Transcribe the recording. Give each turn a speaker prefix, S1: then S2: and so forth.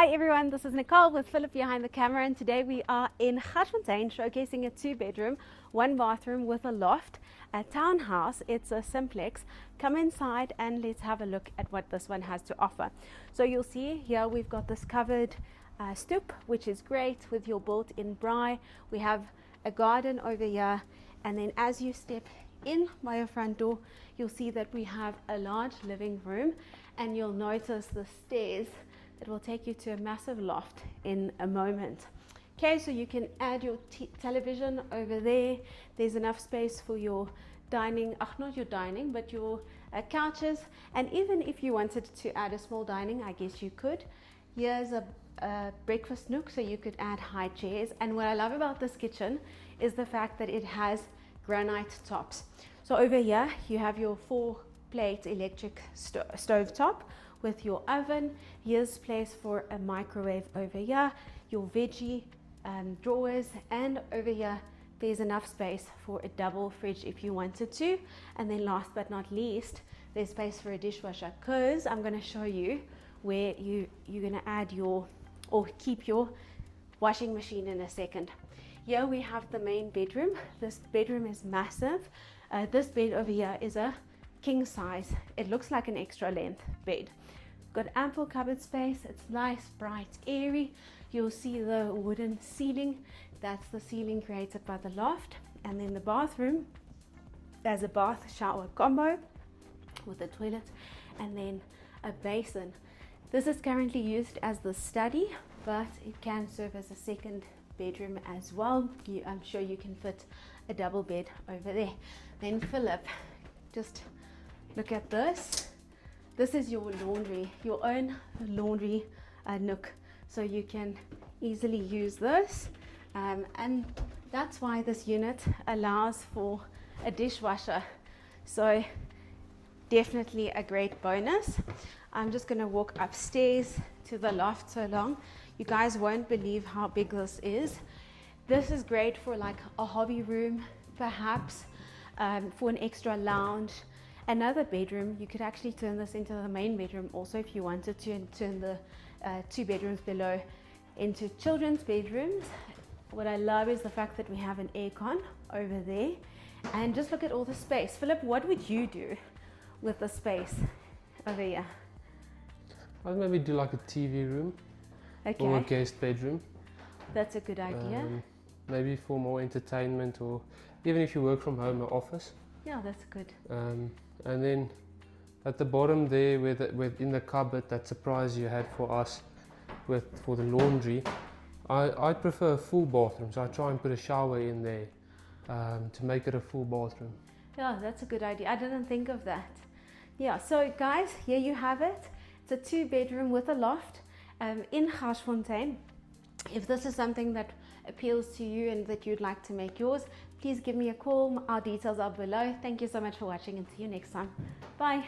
S1: Hi everyone, this is Nicole with Philip behind the camera, and today we are in Garsfontein showcasing a 2-bedroom, 1-bathroom with a loft, a townhouse. It's a simplex. Come inside and let's have a look at what this one has to offer. So you'll see here we've got this covered stoop, which is great with your built-in braai. We have a garden over here, and then as you step in by your front door, you'll see that we have a large living room, and you'll notice the stairs that will take you to a massive loft in a moment. Okay, so you can add your television over there. There's enough space for your dining, not your dining, but your couches. And even if you wanted to add a small dining, I guess you could. Here's a breakfast nook, so you could add high chairs. And what I love about this kitchen is the fact that it has granite tops. So over here you have your 4-plate electric stove top with your oven. Here's place for a microwave over here, your veggie drawers, and over here there's enough space for a double fridge if you wanted to. And then last but not least, there's space for a dishwasher, because I'm going to show you where you're going to add your or keep your washing machine in a second. Here we have the main bedroom. This bedroom is massive. This bed over here is a king size. It looks like an extra length bed. Got ample cupboard space. It's nice, bright, airy. You'll see the wooden ceiling. That's the ceiling created by the loft. And then the bathroom, there's a bath shower combo with a toilet and then a basin. This is currently used as the study, but it can serve as a second bedroom as well. I'm sure you can fit a double bed over there. Then Philip, just look at this. This is your laundry, your own laundry nook, so you can easily use this, and that's why this unit allows for a dishwasher. So definitely a great bonus. I'm just going to walk upstairs to the loft so long. You guys won't believe how big this is. This is great for like a hobby room, perhaps, for an extra lounge. Another bedroom, you could actually turn this into the main bedroom also if you wanted to, and turn the 2 bedrooms below into children's bedrooms. What I love is the fact that we have an aircon over there, and just look at all the space. Philip, what would you do with the space over here?
S2: I'd maybe do like a TV room, okay, or a guest bedroom.
S1: That's a good idea.
S2: Maybe for more entertainment, or even if you work from home or office.
S1: Yeah, that's good.
S2: And then at the bottom there, within the cupboard, that surprise you had for us for the laundry, I prefer a full bathroom, so I try and put a shower in there to make it a full bathroom.
S1: Yeah, that's a good idea. I didn't think of that. Yeah, so guys, here you have it. It's a 2-bedroom with a loft in Garsfontein. If this is something that appeals to you and that you'd like to make yours, please give me a call. Our details are below. Thank you so much for watching, and see you next time. Bye.